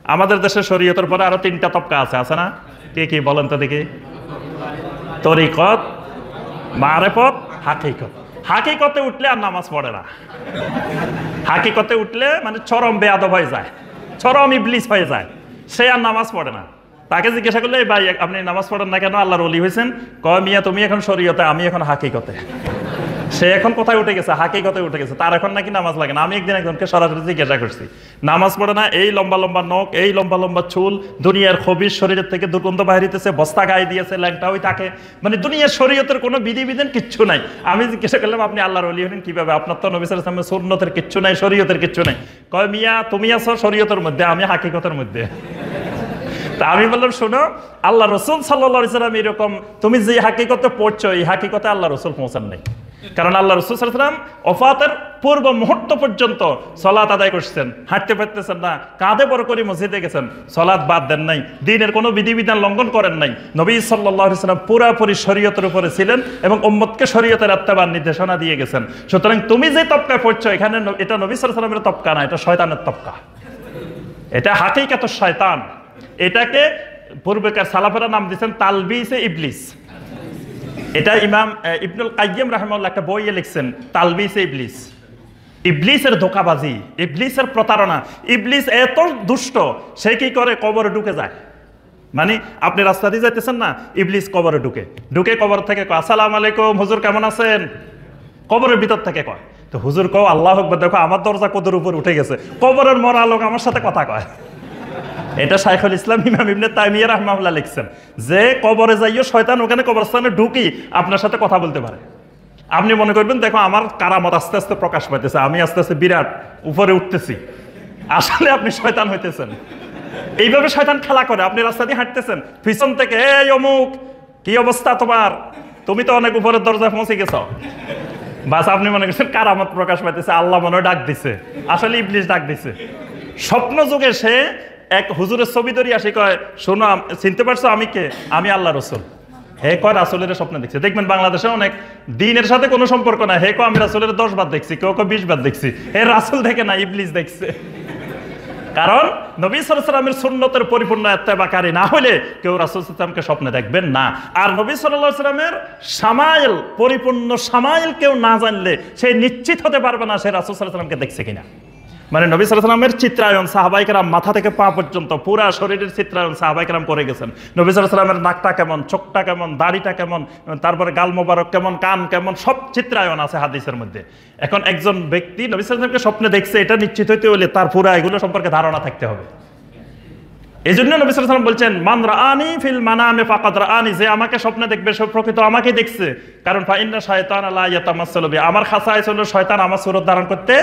আমাদের দেশে শরীয়তের পরে আরো 3টা তবকা আছে না? কি কি বলেন তো দেখি? তরিকত, মারেফত, হাকিকত। হাকিকতে উঠলে আর নামাজ পড়ে না। হাকিকতে উঠলে মানে চরম বেয়াদব হয়ে যায়, চরম ইবলিস হয়ে যায়, সে আর নামাজ পড়ে না। তাকে জিজ্ঞাসা করলে, ভাই আপনি নামাজ পড়েন না কেন? আল্লাহর ওলি হয়েছেন। কয় মিয়া তুমি এখন শরীয়তে, আমি এখন হাকিকতে। সে এখন কোথায় উঠে গেছে? হাকিকতে উঠে গেছে। তার এখন নাকি নামাজ লাগে না। আমি একদিন একজনকে সরাসরি জিজ্ঞাসা করছি, নামাজ পড়ে না, এই লম্বা লম্বা নখ, এই লম্বা লম্বা চুল, দুনিয়ার খবিস, শরীরের থেকে দুর্গন্ধ বাইরে হইতেছে, বস্তা গায়ে দিয়েছে, ল্যাংটা হয়ে থাকে, মানে দুনিয়ার শরীয়তের কোনো বিধিবিধান কিচ্ছু নাই। আমি জিজ্ঞাসা করলাম, আপনি আল্লাহর ওলি হলেন কিভাবে? আপনার তো নবী সাল্লাল্লাহু আলাইহি ওয়াসাল্লামের সুন্নতের কিচ্ছু নাই, শরীয়তের কিচ্ছু নাই। কয় মিয়া তুমি আছো শরীয়তের মধ্যে, আমি হাকিকতের মধ্যে। তা আমি বললাম, শোনো, আল্লাহ রসুল সাল্লাল্লাহু আলাইহি ওয়াসাল্লাম এরকম, তুমি যে হাকিকতে পড়ছো এই হাকিকতে আল্লাহ রসুল পৌঁছান নাই। কারণ আল্লাহ রসুল সাল্লাল্লাহু আলাইহি ওয়াসাল্লাম ওফাতের পূর্ব মুহূর্ত পর্যন্ত সালাত আদায় করছেন, হাঁটতে পারতেছেন না, কাঁধে বড় করে মসজিদে গেছেন, সালাত বাদ দেন নাই, দ্বীনের কোনো বিধিবিধান লঙ্ঘন করেন নাই। নবী সাল্লাল্লাহু আলাইহি ওয়াসাল্লাম পুরাপুরি শরীয়তের উপরে ছিলেন এবং উম্মতকে শরীয়তের ইত্তেবার নির্দেশনা দিয়ে গেছেন। সুতরাং তুমি যে তবকায় পড়ছো এখানে এটা নবী সাল্লাল্লাহু আলাইহি ওয়াসাল্লামের তবকা না, এটা শয়তানের তবকা, এটা হাকিকাতুশ শয়তান। এটাকে পূর্বেকার সালাফেরা নাম দিয়েছেন তালবিসে ইবলিস। এটা ইমাম ইবনুল কাইয়্যিম রাহিমাহুল্লাহ একটা বইয়ে লিখছেন, তালবিসে ইবলিস। ইবলিসের ধোঁকাবাজি, ইবলিসের প্রতারণা। ইবলিস এত দুষ্ট, সে কি করে? কবরে ঢুকে যায়। মানে আপনি রাস্তা দিয়ে যাইতেছেন না, ইবলিস কবরে ঢুকে কবর থেকে কয়, আসসালামু আলাইকুম হুজুর, কেমন আছেন? কবরের ভিতর থেকে কয়। তো হুজুর কও, আল্লাহু আকবার, দেখো আমার দরজা কদর উপর উঠে গেছে, কবরের মরা লোক আমার সাথে কথা কয়। এটা শাইখুল ইসলাম ইমাম ইবনে তাইমিয়া রাহিমাহুল্লাহ লিখছেন যে কবরে যাইও শয়তান ওখানে কবরস্থানে ঢুকি আপনার সাথে কথা বলতে পারে। আপনি মনে করবেন দেখো আমার কারামত আস্তে আস্তে প্রকাশ পাইতেছে, আমি আস্তে আস্তে বিরাট উপরে উঠতেছি, আসলে আপনি শয়তান হইতেছেন। এইভাবে শয়তান খেলা করে। আপনি রাস্তা দিয়ে হাঁটতেছেন, পিছন থেকে, এই অমুক, কি অবস্থা তোমার, তুমি তো অনেক উপরের দরজায় পৌঁছে গেছ। বাস আপনি মনে করছেন কারামত প্রকাশ পাইতেছে, আল্লাহ মনে ডাক দিছে, আসলে ইবলিস ডাক দিছে। স্বপ্ন যুগে সে এক হুজুরের ছবি ধরি আসি, কয়, শোনো চিনতে পারছো আমি কে? আমি আল্লাহ রসুল। হে কয় রাসূলের স্বপ্ন দেখছে। দেখবেন বাংলাদেশে অনেক দ্বীনের সাথে কোনো সম্পর্ক নাই, হে কয় আমি রাসূলের 10 বার দেখছি, কেউ 20 বার দেখছি। হে রাসূল দেখে না, ইবলিস দেখছে। কারণ নবী সাল্লাল্লাহু আলাইহি ওয়াসাল্লামের সুন্নতের পরিপূর্ণ ইত্তেবাকারী না হলে কেউ রাসূল সাল্লাল্লাহু আলাইহি ওয়াসাল্লামকে স্বপ্নে দেখবেন না। আর নবী সাল্লাল্লাহু আলাইহি ওয়াসাল্লামের শামাইল, পরিপূর্ণ শামাইল কেউ না জানলে সে নিশ্চিত হতে পারবে না সে রাসূল সাল্লাল্লাহু আলাইহি ওয়াসাল্লামকে দেখছে কিনা। মানে নবী সাল্লাল্লাহু আলাইহি ওয়াসাল্লামের চিত্রায়ন সাহাবায়ে কেরাম মাথা থেকে পা পর্যন্ত পুরা শরীরের চিত্রায়ন সাহাবায়ে কেরাম করে গেছেন। নবী সাল্লাল্লাহু আলাইহি ওয়াসাল্লামের নাকটা কেমন, চোখটা কেমন, দাড়িটা কেমন, তারপরে গাল মোবারক কেমন, কান কেমন, সব চিত্রায়ন আছে হাদিসের মধ্যে। এখন একজন ব্যক্তি নবী সাল্লাল্লাহু আলাইহি ওয়াসাল্লামকে স্বপ্নে দেখছে, এটা নিশ্চিত হইতে হলে তার পুরা এগুলো সম্পর্কে ধারণা থাকতে হবে। এই জন্য নবী সাল্লাল্লাহু আলাইহি ওয়াসাল্লাম বলছেন, মান রাআনি ফিল মানামে ফাকাদ রাআনি, যে আমাকে স্বপ্নে দেখবে সে প্রকৃত আমাকে দেখছে। কারণ ফা ইন্না শায়তানা লা ইয়াতামাসসালু বি, আমার খাসায়েস হলো শয়তান আমার সুরত ধারণ করতে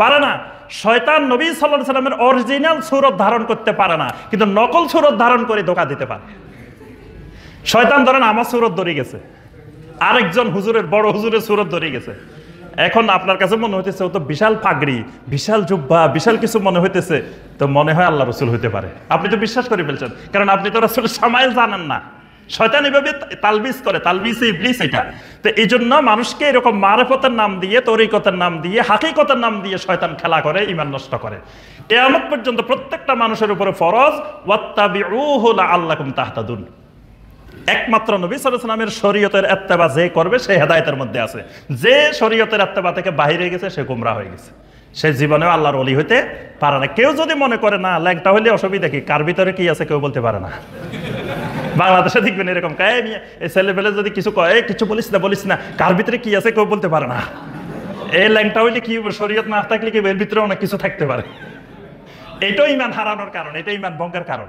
পারে না। শয়তান নবী সাল্লাল্লাহু আলাইহি ওয়াসাল্লামের অরিজিনাল সুরত ধারণ করতে পারে না, কিন্তু নকল সুরত ধারণ করে ধোঁকা দিতে পারে। শয়তান ধরেন আমার সুরত ধরে গেছে, আরেকজন হুজুরের, বড় হুজুরের সুরত ধরে গেছে। এখন আপনার কাছে মনে হইতেছে ও তো বিশাল পাগড়ি, বিশাল জুব্বা, বিশাল কিছু মনে হইতেছে, তো মনে হয় আল্লাহ রসুল হইতে পারে। আপনি তো বিশ্বাস করে ফেলছেন, কারণ আপনি তো রাসূলের শামাইল জানেন না। শয়তান এভাবে তালবিস করে, তালবিসে ইবলিস এটা। তো এই জন্য মানুষকে এরকম মারেফতের নাম দিয়ে, তরিকতের নাম দিয়ে, হাকিকতের নাম দিয়ে শয়তান খেলা করে, ঈমান নষ্ট করে। কিয়ামত পর্যন্ত প্রত্যেকটা মানুষের উপরে ফরজ, ওয়াত্তাবিউহু লাআল্লাকুম তাহতাদুন। একমাত্র নবী সাল্লাল্লাহু আলাইহি ওয়াসাল্লামের শরীয়তের ইত্তেবা যে করবে সে হেদায়েতের মধ্যে আছে, যে শরীয়তের ইত্তেবা থেকে বাইরে গেছে সে গোমরা হয়ে গেছে, সে জীবনেও আল্লাহর ওলি হইতে পারে না। কেউ যদি মনে করে না ল্যাংটা হইলে অসুবিধা কি, কার ভিতরে কি আছে কেউ বলতে পারে না। বাংলাদেশে দেখবেন এরকম, এই ছেলেবেলে যদি কিছু কয়, কিছু বলিস না, কার ভিতরে কি আছে কেউ বলতে পারে না। এই ল্যাংটা হইলে কি, শরীয়ত না থাকলে কি এর ভিতরে অনেক কিছু থাকতে পারে। এটাই ঈমান হারানোর কারণ, এটা ঈমান ভঙ্গের কারণ।